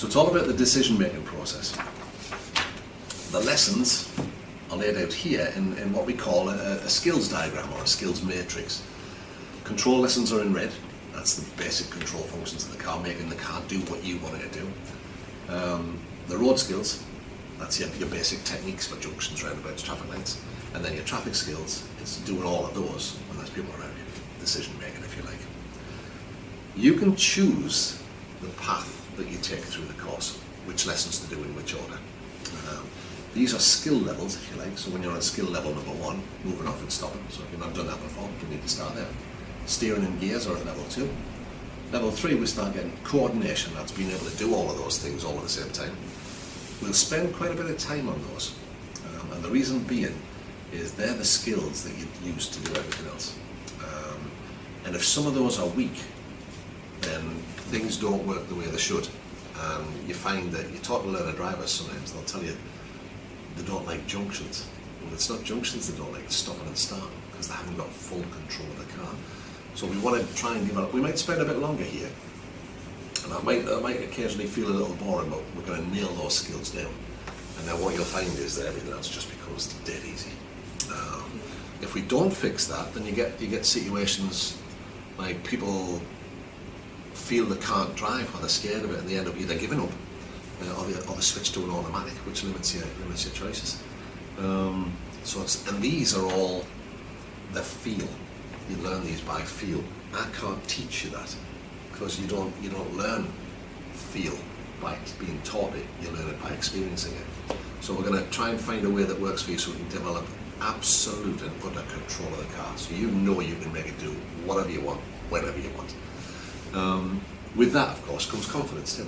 So it's all about the decision-making process. The lessons are laid out here in what we call a skills diagram or a skills matrix. Control lessons are in red. That's the basic control functions of the car, making the car do what you want it to do. The road skills, that's your basic techniques for junctions, roundabouts, traffic lights. And then your traffic skills, it's doing all of those when there's people around you. Decision making, if you like. You can choose the path that you take through the course, which lessons to do in which order. These are skill levels, if you like. So when you're on skill level number 1, moving off and stopping. So if you've not done that before, you need to start there. Steering and gears are at level 2. Level 3, we start getting coordination. That's being able to do all of those things all at the same time. We'll spend quite a bit of time on those. And the reason being is they're the skills that you use to do everything else. And if some of those are weak, then things don't work the way they should. You find that you talk to learner drivers sometimes, they'll tell you they don't like junctions. Well, it's not junctions they don't like, it's stopping and starting, because they haven't got full control of the car. So we want to try and develop, we might spend a bit longer here, and that might occasionally feel a little boring, but we're going to nail those skills down. And then what you'll find is that everything else just becomes dead easy. If we don't fix that, then you get situations like people feel they can't drive or they're scared of it, and they end up either giving up or they switch to an automatic, which limits your choices. And these are all the feel. You learn these by feel. I can't teach you that because you don't learn feel by being taught it. You learn it by experiencing it. So we're going to try and find a way that works for you, so we can develop absolute and utter control of the car. So you know you can make it do whatever you want, whenever you want. With that, of course, comes confidence too.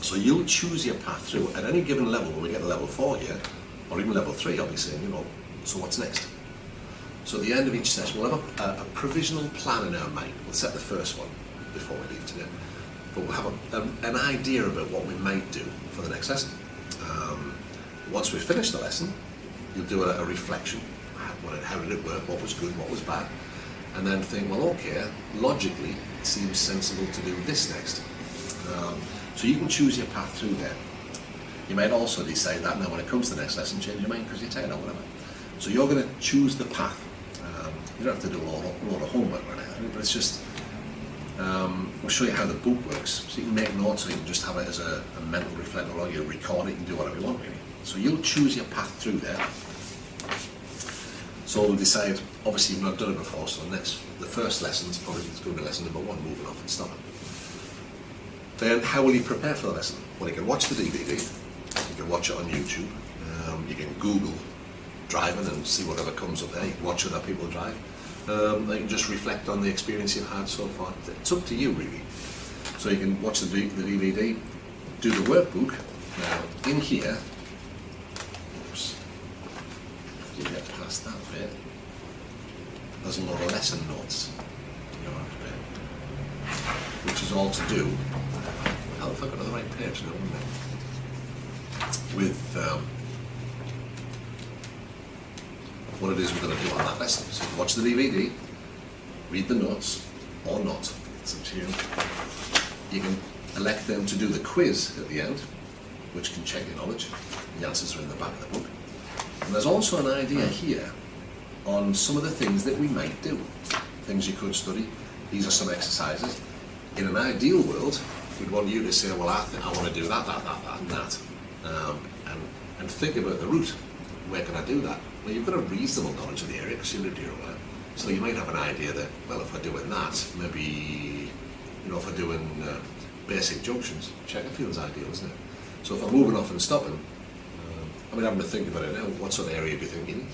So you'll choose your path through. At any given level, when we get to level 4 here, or even level 3, I'll be saying, so what's next? So at the end of each session, we'll have a provisional plan in our mind. We'll set the first one before we leave today. But we'll have an idea about what we might do for the next lesson. Once we've finished the lesson, you'll do a reflection. How did it work? What was good? What was bad? And then think, well, okay, logically, it seems sensible to do this next. So you can choose your path through there. You might also decide that now when it comes to the next lesson, change your mind because you're tired or whatever. So you're going to choose the path. You don't have to do a lot of homework or anything, but it's just, we'll show you how the book works. So you can make notes, or you can just have it as a mental reflector, or you record it and do whatever you want really. So you'll choose your path through there. So we'll decide, obviously you've not done it before, so the first lesson is probably going to be lesson number 1, moving off and stopping. Then how will you prepare for the lesson? Well, you can watch the DVD, you can watch it on YouTube, you can Google driving and see whatever comes up there, you can watch other people drive, you can just reflect on the experience you've had so far. It's up to you really. So you can watch the DVD, do the workbook. Now in here, oops, you get past that bit, there's a lot of lesson notes, which is all to do, how if I got to the right page now, wouldn't it? With what it is we're going to do on that lesson. So watch the DVD, read the notes, or not, it's up to you. You can elect them to do the quiz at the end, which can check your knowledge. The answers are in the back of the book. And there's also an idea here on some of the things that we might do, things you could study. These are some exercises. In an ideal world, we'd want you to say, well, I want to do that, and that. And think about the route. Where can I do that? Well, you've got a reasonable knowledge of the area because you lived here a while. So you might have an idea that, well, if we're doing that, maybe, if we're doing basic junctions, Chesterfield's ideal, isn't it? So if I'm moving off and stopping, I'm having to think about it now, what sort of area do you think you need?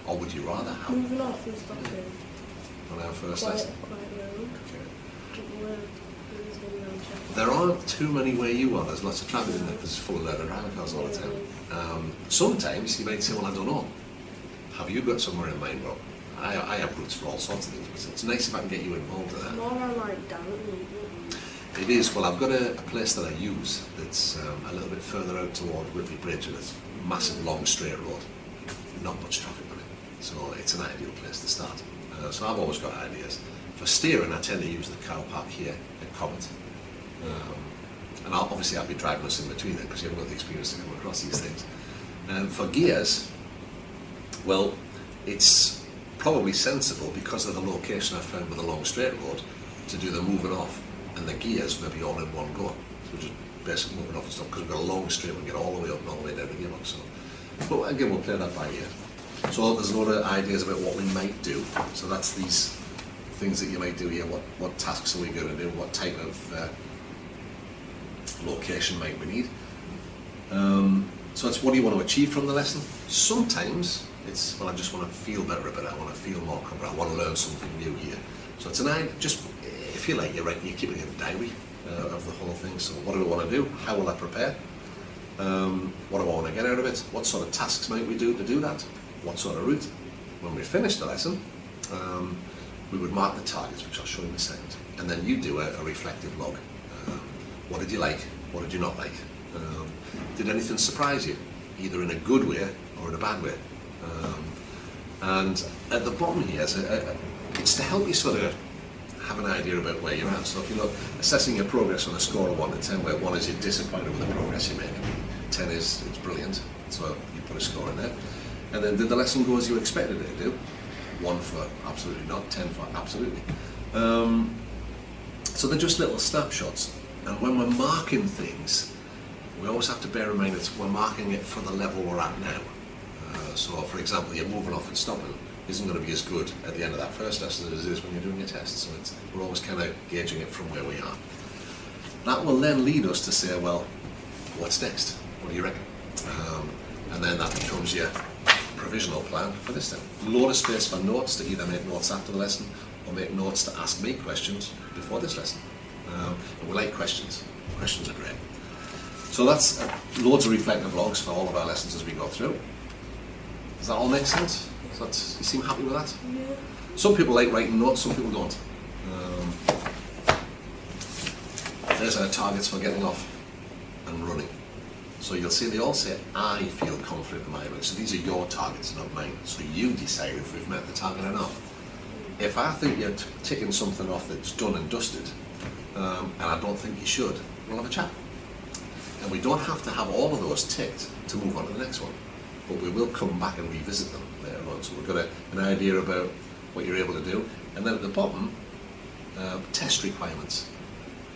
Or would you rather have? Moving off and stopping. On our first lesson? Quite road. Okay. There aren't too many where you are. There's lots of traffic in there because it's full of leather driver cars all the time. Sometimes you might say, well, I don't know. Have you got somewhere in mind, Rob? I have routes for all sorts of things, but it's nice if I can get you involved in that. More on like down. It is. Well, I've got a place that I use that's a little bit further out toward Whitley Bridge, and it's a massive, long, straight road. Not much traffic on it. So it's an ideal place to start. So I've always got ideas. For steering, I tend to use the car park here at Comet. And obviously I'll be driving us in between them because you haven't got the experience to come across these things. For gears, well, it's probably sensible because of the location I found with a long straight road to do the moving off and the gears maybe all in one go. So just basically moving off and stuff because we've got a long straight, we can get all the way up and all the way down the gearbox. So, but again, we'll play that by ear. So there's a lot of ideas about what we might do. So that's these things that you might do here. What tasks are we going to do? What type of location might we need? So it's what do you want to achieve from the lesson? Sometimes it's, well, I just want to feel better about it. I want to feel more comfortable. I want to learn something new here. So it's an idea, just if you like, you're keeping a diary of the whole thing. So what do I want to do? How will I prepare? What do I want to get out of it? What sort of tasks might we do to do that? What sort of route? When we finish the lesson, we would mark the targets, which I'll show you in a second. And then you do a reflective log. What did you like? What did you not like? Did anything surprise you, either in a good way or in a bad way? And at the bottom here, it's to help you sort of have an idea about where you're at. So if you're assessing your progress on a score of 1 to 10, where 1 is you're disappointed with the progress you make, 10 is it's brilliant, so you put a score in there. And then did the lesson go as you expected it to do? 1 for absolutely not, 10 for absolutely. So they're just little snapshots. And when we're marking things, we always have to bear in mind that we're marking it for the level we're at now. So for example, you're moving off and stopping isn't going to be as good at the end of that first lesson as it is when you're doing your test. So we're always kind of gauging it from where we are. That will then lead us to say, well, what's next? What do you reckon? And then that becomes your provisional plan for this time. Load of space for notes, to either make notes after the lesson or make notes to ask me questions before this lesson. And we like questions. Questions are great. So that's loads of reflective logs for all of our lessons as we go through. Does that all make sense? You seem happy with that? Yeah. Some people like writing notes, some people don't. There's our targets for getting off and running. So you'll see they all say, I feel confident in my ability. So these are your targets, not mine. So you decide if we've met the target or not. If I think you're ticking something off that's done and dusted, and I don't think you should, we'll have a chat. And we don't have to have all of those ticked to move on to the next one. But we will come back and revisit them later on. So we've got an idea about what you're able to do. And then at the bottom, test requirements.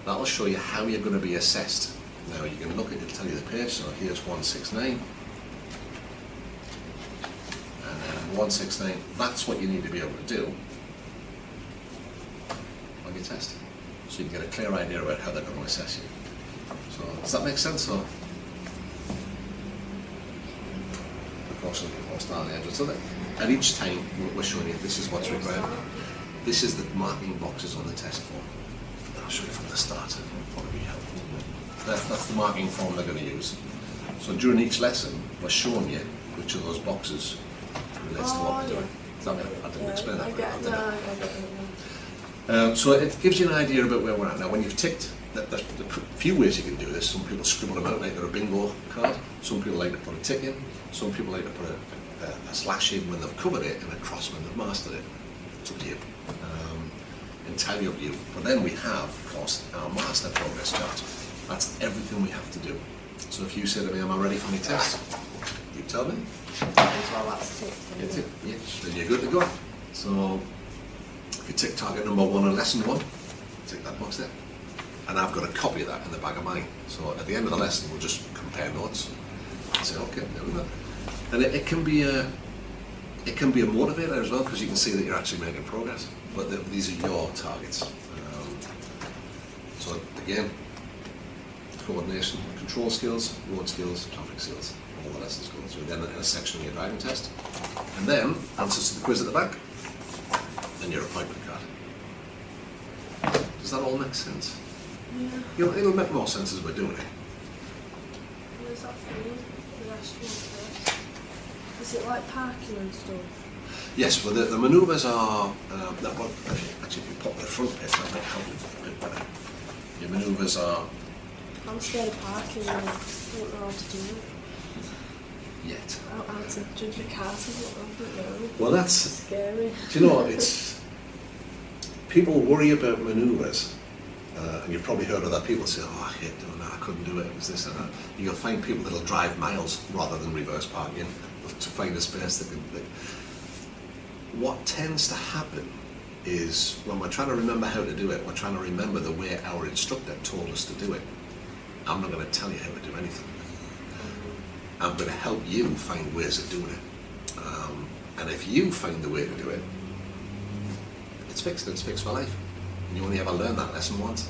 That'll show you how you're going to be assessed. Now you can look at it, it'll tell you the page. So here's 169. And then 169, that's what you need to be able to do on your test. So you can get a clear idea about how they're going to assess you. So does that make sense? Or? So that at each time we're showing you this is what's required. This is the marking boxes on the test form. I'll show you from the start. It'll probably be helpful. That's the marking form they're going to use. So during each lesson, we're showing you which of those boxes relates to what we're doing. Does that make, I didn't explain that very well. So it gives you an idea about where we're at. Now when you've ticked, there's a few ways you can do this. Some people scribble them out like they're a bingo card. Some people like to put a tick in. Some people like to put a slash in when they've covered it and a cross when they've mastered it. It's up to you. Entirely up to you. But then we have, of course, our master progress chart. That's everything we have to do. So if you say to me, am I ready for my test? You tell me. Well, that's ticked. Yeah, then you're good to go. So if you tick target number 1 on lesson 1, tick that box there. And I've got a copy of that in the bag of mine. So at the end of the lesson, we'll just compare notes and say, okay, there we go. And it can be a motivator as well, because you can see that you're actually making progress. But these are your targets. So again, coordination, control skills, road skills, traffic skills, all the lessons go through. Then in a section of your driving test. And then answers to the quiz at the back, and your appointment card. Does that all make sense? Yeah. It'll make more sense as we're doing it. Where's that for you? The last one first. Is it like parking and stuff? Yes, well the manoeuvres are, actually if you pop the front bit, that might help you a bit better. Your manoeuvres are... I'm scared of parking and I don't know how to do it. Yet. How to judge the cars, I don't know. Well that's... Scary. Do you know what, it's... People worry about manoeuvres And you've probably heard other people say, oh, I hate doing that, I couldn't do it, it was this and that. You'll find people that'll drive miles rather than reverse parking to find a space that can... What tends to happen is when we're trying to remember how to do it, we're trying to remember the way our instructor told us to do it. I'm not going to tell you how to do anything. I'm going to help you find ways of doing it. And if you find the way to do it, it's fixed for life. And you only ever learn that lesson once.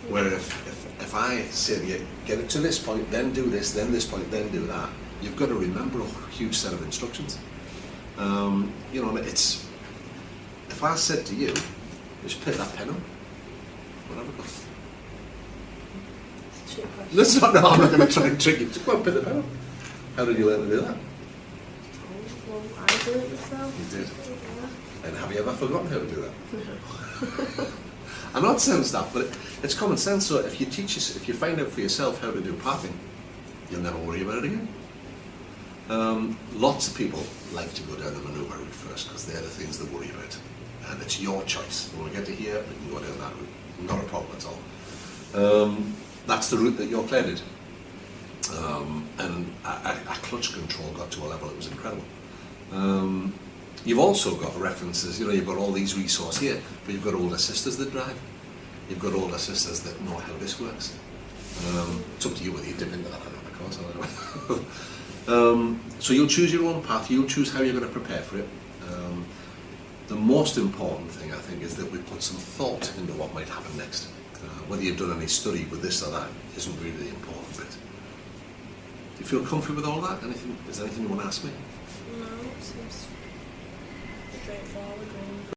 Where if I say to you, get it to this point, then do this, then this point, then do that, you've got to remember a huge set of instructions. You know, it's, if I said to you, just pick that pen up, whatever goes. Listen, no, I'm not going to try and trick you. Just go and pick the pen up. How did you learn to do that? Well, I did it myself. You did. Yeah. And have you ever forgotten how to do that? No. I'm not saying stuff, but it's common sense. So if you if you find out for yourself how to do parking, you'll never worry about it again. Lots of people like to go down the manoeuvre route first because they're the things they worry about. And it's your choice. When we get to here, we can go down that route. Not a problem at all. That's the route that your Claire did. And our clutch control got to a level that was incredible. You've also got references, you know, you've got all these resources here, but you've got older sisters that drive. You've got older sisters that know how this works. It's up to you whether you dip into that or not, of course. I don't know. So you'll choose your own path, you'll choose how you're going to prepare for it. The most important thing, I think, is that we put some thought into what might happen next. Whether you've done any study with this or that isn't really the important bit. Do you feel comfortable with all that? Is there anything you want to ask me? No, it seems straightforward.